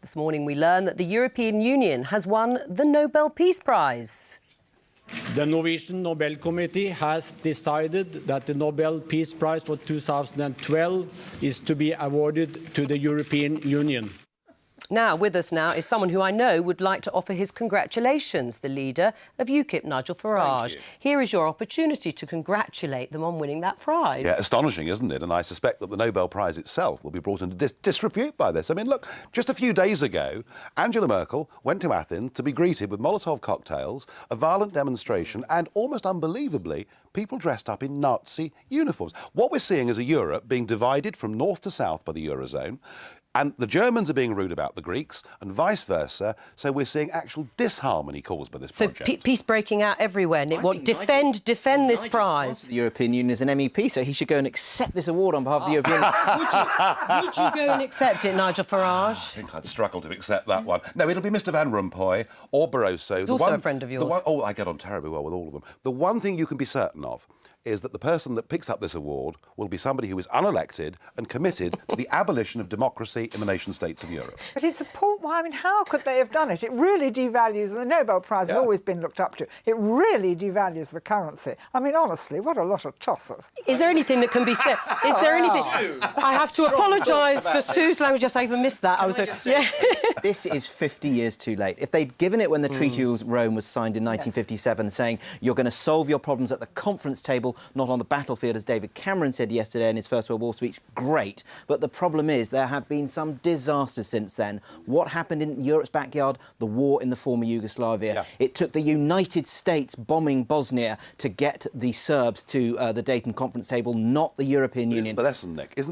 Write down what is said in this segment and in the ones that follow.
This morning we learn that the European Union has won the Nobel Peace Prize. The Norwegian Nobel Committee has decided that the Nobel Peace Prize for 2012 is to be awarded to the European Union. Now, with us now is someone who I know would like to offer his congratulations, the leader of UKIP, Nigel Farage. Here is your opportunity to congratulate them on winning that prize. Yeah, astonishing, isn't it? And I suspect that the Nobel Prize itself will be brought into disrepute by this. I mean, look, just a few days ago, Angela Merkel went to Athens to be greeted with Molotov cocktails, a violent demonstration, and almost unbelievably, people dressed up in Nazi uniforms. What we're seeing is a Europe being divided from north to south by the Eurozone. And the Germans are being rude about the Greeks and vice versa. So we're seeing actual disharmony caused by this project. So peace breaking out everywhere. Nick, what, defend this prize? The European Union is an MEP, so he should go and accept this award on behalf of the European Union. Would you go and accept it, Nigel Farage? I think I'd struggle to accept that one. No, it'll be Mr Van Rompuy or Barroso. He's also a friend of yours. I get on terribly well with all of them. The one thing you can be certain of is that the person that picks up this award will be somebody who is unelected and committed to the abolition of democracy in the nation-states of Europe. But it's appalling. I mean, how could they have done it? It really devalues, the Nobel Prize has always been looked up to. It really devalues the currency. I mean, honestly, what a lot of tossers. Is there anything that can be said? Is there anything? I have to apologise for Sue's language. Yes, I even missed that. This is 50 years too late. If they'd given it when the Treaty of Rome was signed in 1957, saying you're going to solve your problems at the conference table, not on the battlefield, as David Cameron said yesterday in his First World War speech, great. But the problem is there have been some disasters since then. What happened in Europe's backyard? The war in the former Yugoslavia. Yeah. It took the United States bombing Bosnia to get the Serbs to the Dayton conference table, not the European Union. Isn't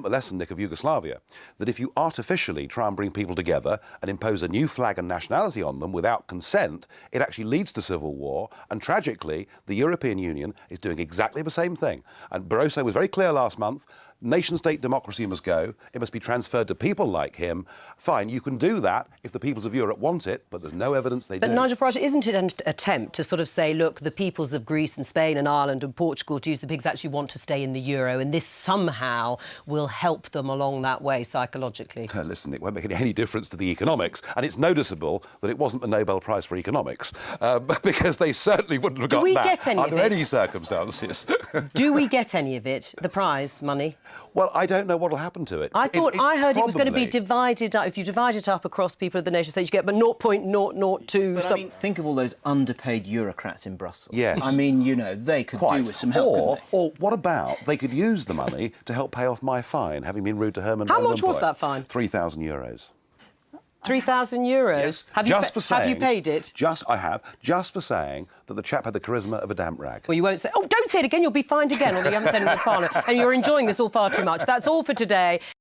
the lesson, Nick, of Yugoslavia that if you artificially try and bring people together and impose a new flag and nationality on them without consent, it actually leads to civil war. And tragically, the European Union is doing exactly the same thing. And Barroso was very clear last month. Nation-state democracy must go. It must be transferred to people like him. Fine, you can do that if the peoples of Europe want it, but there's no evidence they do. But Nigel Farage, isn't it an attempt to sort of say, look, the peoples of Greece and Spain and Ireland and Portugal, to use the pigs, actually want to stay in the euro, and this somehow will help them along that way psychologically? Listen, it won't make any difference to the economics, and it's noticeable that it wasn't the Nobel Prize for economics, because they certainly wouldn't have got that under any circumstances. Do we get any of it, the prize money? Well, I don't know what will happen to it. I heard it was going to be divided up. If you divide it up across people of the nation state, you get but 0.002. But I mean, think of all those underpaid bureaucrats in Brussels. Yes. I mean, you know, they could do with some help. Or what about they could use the money to help pay off my fine, having been rude to Herman Van Rompuy. How much was that fine? €3,000. 3,000 euros? Yes, have you paid it? I have, just for saying that the chap had the charisma of a damp rag. Well, you won't say... Oh, don't say it again, you'll be fined again, although you haven't said it in the Parliament. And you're enjoying this all far too much. That's all for today.